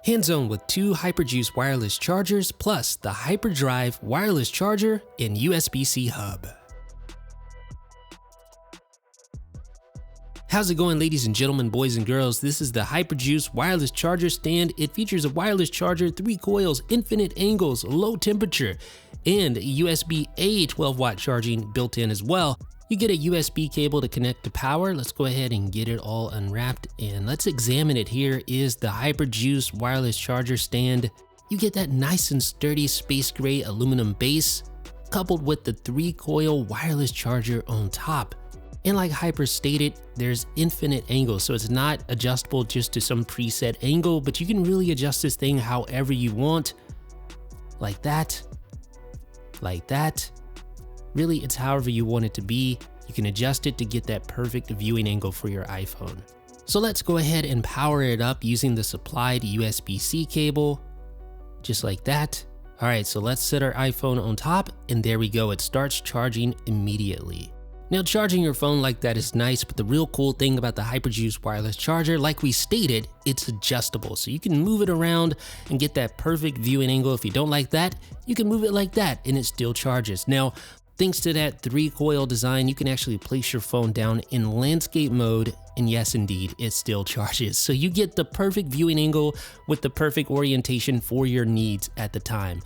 Hands-on with 2 HyperJuice wireless chargers plus the HyperDrive wireless charger and USB-C hub. How's it going, ladies and gentlemen, boys and girls? This is the HyperJuice wireless charger stand. It features a wireless charger, 3 coils, infinite angles, low temperature, and USB-A 12-watt charging built in as well. You get a USB cable to connect to power. Let's go ahead and get it all unwrapped and let's examine it. Here is the HyperJuice wireless charger stand. You get that nice and sturdy space gray aluminum base coupled with the 3-coil wireless charger on top. And like Hyper stated, there's infinite angles, so it's not adjustable just to some preset angle, but you can really adjust this thing however you want. Like that, like that. Really, it's however you want it to be. You can adjust it to get that perfect viewing angle for your iPhone. So let's go ahead and power it up using the supplied USB-C cable, just like that. All right, so let's set our iPhone on top, and there we go. It starts charging immediately. Now, charging your phone like that is nice, but the real cool thing about the HyperJuice wireless charger, like we stated, it's adjustable. So you can move it around and get that perfect viewing angle. If you don't like that, you can move it like that and it still charges. Now, thanks to that 3-coil design, you can actually place your phone down in landscape mode, and yes, indeed, it still charges. So you get the perfect viewing angle with the perfect orientation for your needs at the time.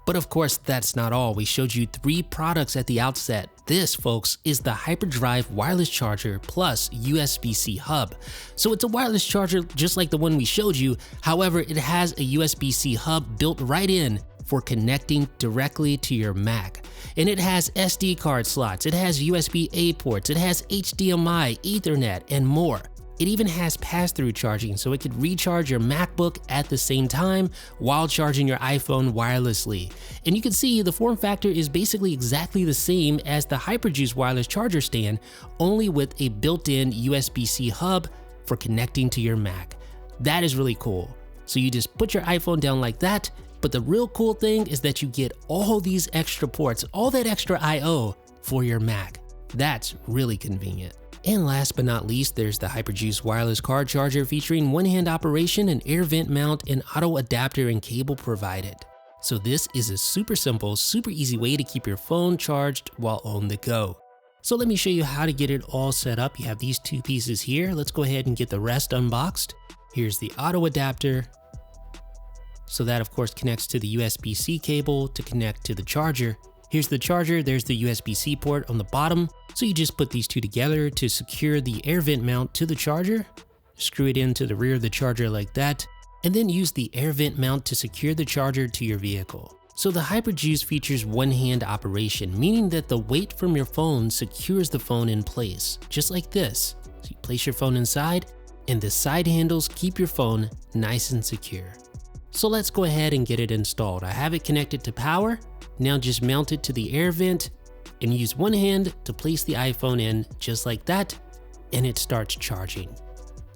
But of course, that's not all. We showed you 3 products at the outset. This, folks, is the HyperDrive wireless charger plus USB-C hub. So it's a wireless charger just like the one we showed you. However, it has a USB-C hub built right in for connecting directly to your Mac. And it has SD card slots, it has USB-A ports, it has HDMI, Ethernet, and more. It even has pass-through charging, so it could recharge your MacBook at the same time while charging your iPhone wirelessly. And you can see the form factor is basically exactly the same as the HyperJuice wireless charger stand, only with a built-in USB-C hub for connecting to your Mac. That is really cool. So you just put your iPhone down like that, but the real cool thing is that you get all these extra ports, all that extra I/O for your Mac. That's really convenient. And last but not least, there's the HyperJuice wireless car charger featuring one-hand operation, an air vent mount, and auto adapter and cable provided. So this is a super simple, super easy way to keep your phone charged while on the go. So let me show you how to get it all set up. You have these 2 pieces here. Let's go ahead and get the rest unboxed. Here's the auto adapter. So that of course connects to the USB-C cable to connect to the charger. Here's the charger, there's the USB-C port on the bottom. So you just put these 2 together to secure the air vent mount to the charger. Screw it into the rear of the charger like that, and then use the air vent mount to secure the charger to your vehicle. So the HyperJuice features one-hand operation, meaning that the weight from your phone secures the phone in place, just like this. So you place your phone inside, and the side handles keep your phone nice and secure. So let's go ahead and get it installed. I have it connected to power. Now just mount it to the air vent and use one hand to place the iPhone in just like that, and it starts charging.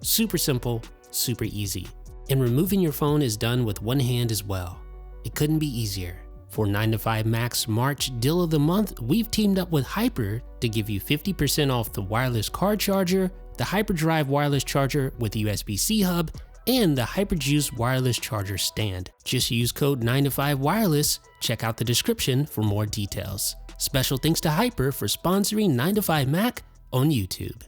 Super simple, super easy. And removing your phone is done with one hand as well. It couldn't be easier. For 9to5Mac's March Deal of the Month, we've teamed up with Hyper to give you 50% off the wireless car charger, the HyperDrive wireless charger with USB-C hub, and the HyperJuice wireless charger stand. Just use code 9to5wireless. Check out the description for more details. Special thanks to Hyper for sponsoring 9to5Mac on YouTube.